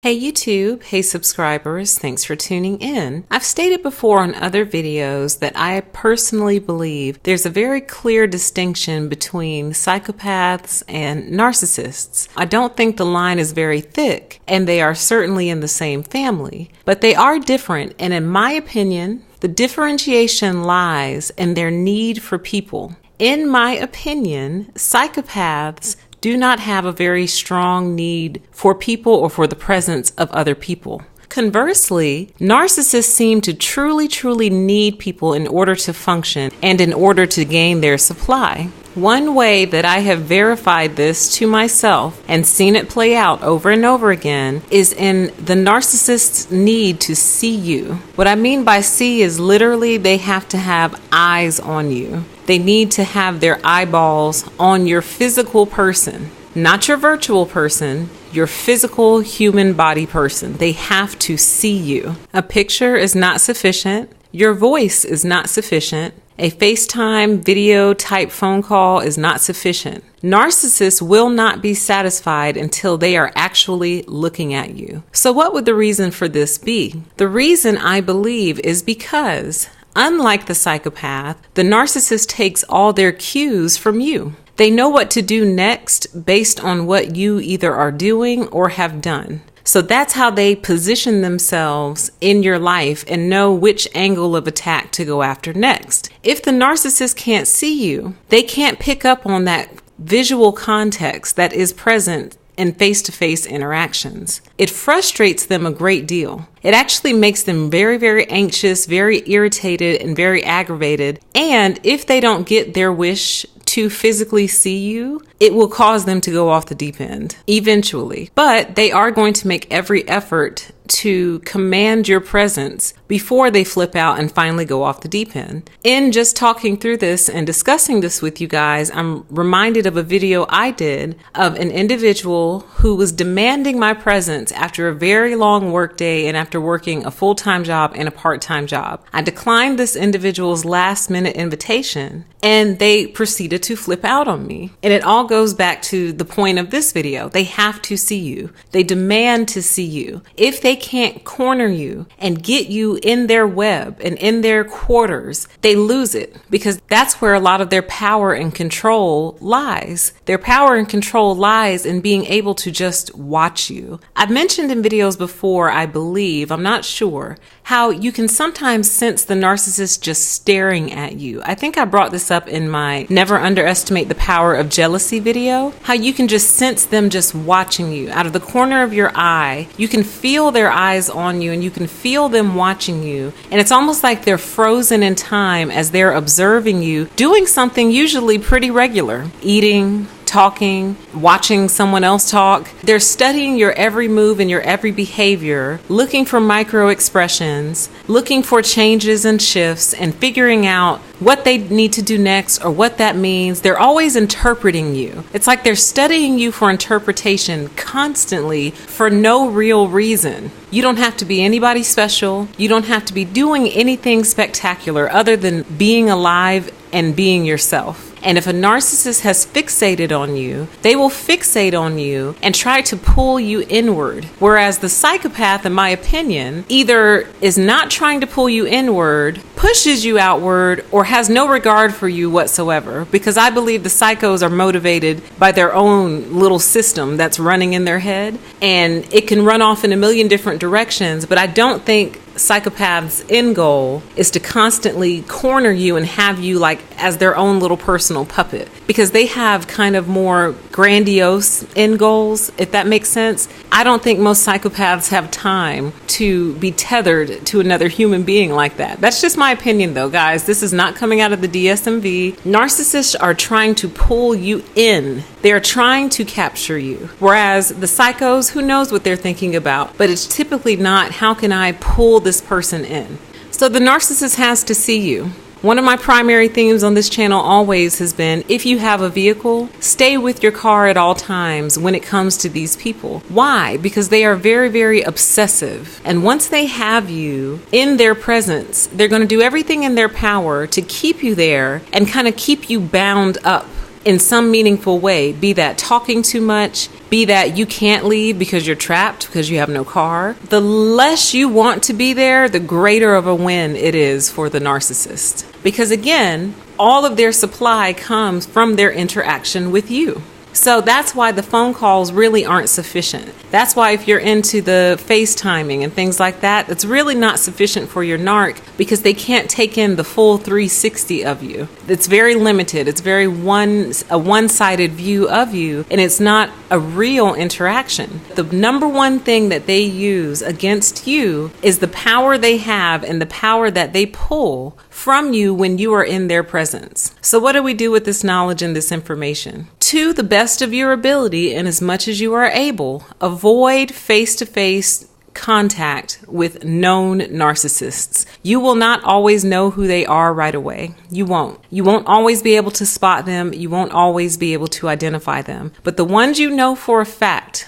Hey YouTube, hey subscribers, thanks for tuning in. I've stated before on other videos that I personally believe there's a very clear distinction between psychopaths and narcissists. I don't think the line is very thick, and they are certainly in the same family, but they are different, and in my opinion, the differentiation lies in their need for people. In my opinion, psychopaths do not have a very strong need for people or for the presence of other people. Conversely, narcissists seem to truly need people in order to function and in order to gain their supply. One way that I have verified this to myself and seen it play out over and over again is in the narcissist's need to see you. What I mean by see is literally they have to have eyes on you. They need to have their eyeballs on your physical person, not your virtual person, your physical human body person. They have to see you. A picture is not sufficient. Your voice is not sufficient. A FaceTime video type phone call is not sufficient. Narcissists will not be satisfied until they are actually looking at you. So what would the reason for this be? The reason, I believe, is because unlike the psychopath, the narcissist takes all their cues from you. They know what to do next based on what you either are doing or have done. So that's how they position themselves in your life and know which angle of attack to go after next. If the narcissist can't see you, they can't pick up on that visual context that is present in face-to-face interactions. It frustrates them a great deal. It actually makes them very anxious, very irritated, and very aggravated. And if they don't get their wish to physically see you, it will cause them to go off the deep end eventually. But they are going to make every effort to command your presence before they flip out and finally go off the deep end. In just talking through this and discussing this with you guys, I'm reminded of a video I did of an individual who was demanding my presence after a very long work day and after working a full-time job and a part-time job. I declined this individual's last-minute invitation and they proceeded to flip out on me. And it all goes back to the point of this video. They have to see you. They demand to see you. If they can't corner you and get you in their web and in their quarters, they lose it, because that's where a lot of their power and control lies. Their power and control lies in being able to just watch you. I've mentioned in videos before, I believe, I'm not sure, how you can sometimes sense the narcissist just staring at you. I think I brought this up in my Never Underestimate the Power of Jealousy video, how you can just sense them just watching you out of the corner of your eye. You can feel their eyes on you and you can feel them watching you. And it's almost like they're frozen in time as they're observing you doing something usually pretty regular, eating, talking, watching someone else talk. They're studying your every move and your every behavior, looking for micro expressions, looking for changes and shifts, and figuring out what they need to do next or what that means. They're always interpreting you. It's like they're studying you for interpretation constantly for no real reason. You don't have to be anybody special. You don't have to be doing anything spectacular other than being alive and being yourself. And if a narcissist has fixated on you, they will fixate on you and try to pull you inward. Whereas the psychopath, in my opinion, either is not trying to pull you inward, pushes you outward, or has no regard for you whatsoever. Because I believe the psychos are motivated by their own little system that's running in their head. And it can run off in a million different directions, but I don't think psychopaths' end goal is to constantly corner you and have you like as their own little personal puppet, because they have kind of more grandiose end goals, if that makes sense. I don't think most psychopaths have time to be tethered to another human being like that. That's just my opinion though, guys. This is not coming out of the DSMV. Narcissists are trying to pull you in. They're trying to capture you. Whereas the psychos, who knows what they're thinking about, but it's typically not, how can I pull this person in? So the narcissist has to see you. One of my primary themes on this channel always has been, if you have a vehicle, stay with your car at all times when it comes to these people. Why? Because they are very obsessive. And once they have you in their presence, they're going to do everything in their power to keep you there and kind of keep you bound up in some meaningful way, be that talking too much, be that you can't leave because you're trapped because you have no car. The less you want to be there, the greater of a win it is for the narcissist. Because again, all of their supply comes from their interaction with you. So that's why the phone calls really aren't sufficient. That's why if you're into the FaceTiming and things like that, it's really not sufficient for your narc because they can't take in the full 360 of you. It's very limited. It's very a one-sided view of you, and it's not a real interaction. The number one thing that they use against you is the power they have and the power that they pull from you when you are in their presence. So what do we do with this knowledge and this information? To the best of your ability and as much as you are able, avoid face-to-face contact with known narcissists. You will not always know who they are right away. You won't. You won't always be able to spot them. You won't always be able to identify them. But the ones you know for a fact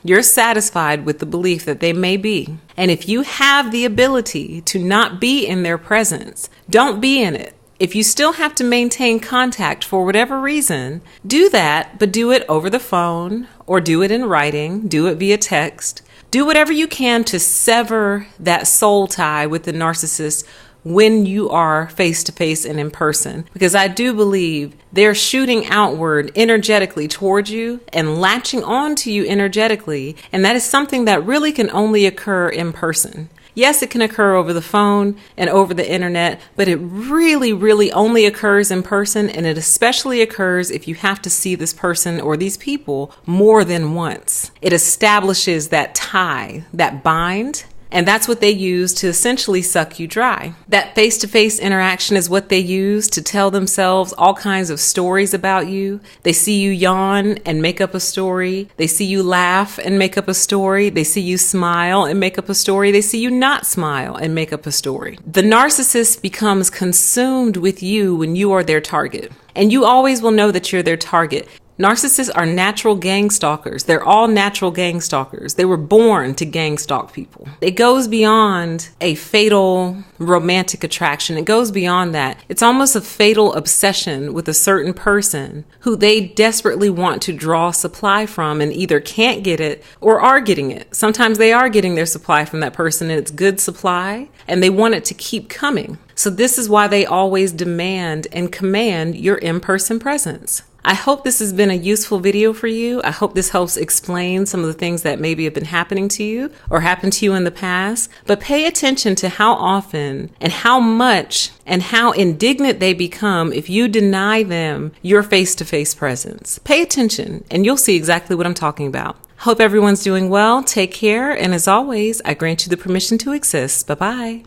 you're satisfied with the belief that they may be. And if you have the ability to not be in their presence, don't be in it. If you still have to maintain contact for whatever reason, do that, but do it over the phone or do it in writing, do it via text. Do whatever you can to sever that soul tie with the narcissist when you are face-to-face and in person. Because I do believe they're shooting outward energetically towards you and latching on to you energetically, and that is something that really can only occur in person. Yes, it can occur over the phone and over the internet, but it really, really only occurs in person, and it especially occurs if you have to see this person or these people more than once. It establishes that tie, that bind, and that's what they use to essentially suck you dry. That face-to-face interaction is what they use to tell themselves all kinds of stories about you. They see you yawn and make up a story. They see you laugh and make up a story. They see you smile and make up a story. They see you not smile and make up a story. The narcissist becomes consumed with you when you are their target. And you always will know that you're their target. Narcissists are natural gang stalkers. They're all natural gang stalkers. They were born to gang stalk people. It goes beyond a fatal romantic attraction. It goes beyond that. It's almost a fatal obsession with a certain person who they desperately want to draw supply from and either can't get it or are getting it. Sometimes they are getting their supply from that person and it's good supply and they want it to keep coming. So this is why they always demand and command your in-person presence. I hope this has been a useful video for you. I hope this helps explain some of the things that maybe have been happening to you or happened to you in the past. But pay attention to how often and how much and how indignant they become if you deny them your face-to-face presence. Pay attention and you'll see exactly what I'm talking about. Hope everyone's doing well. Take care. And as always, I grant you the permission to exist. Bye-bye.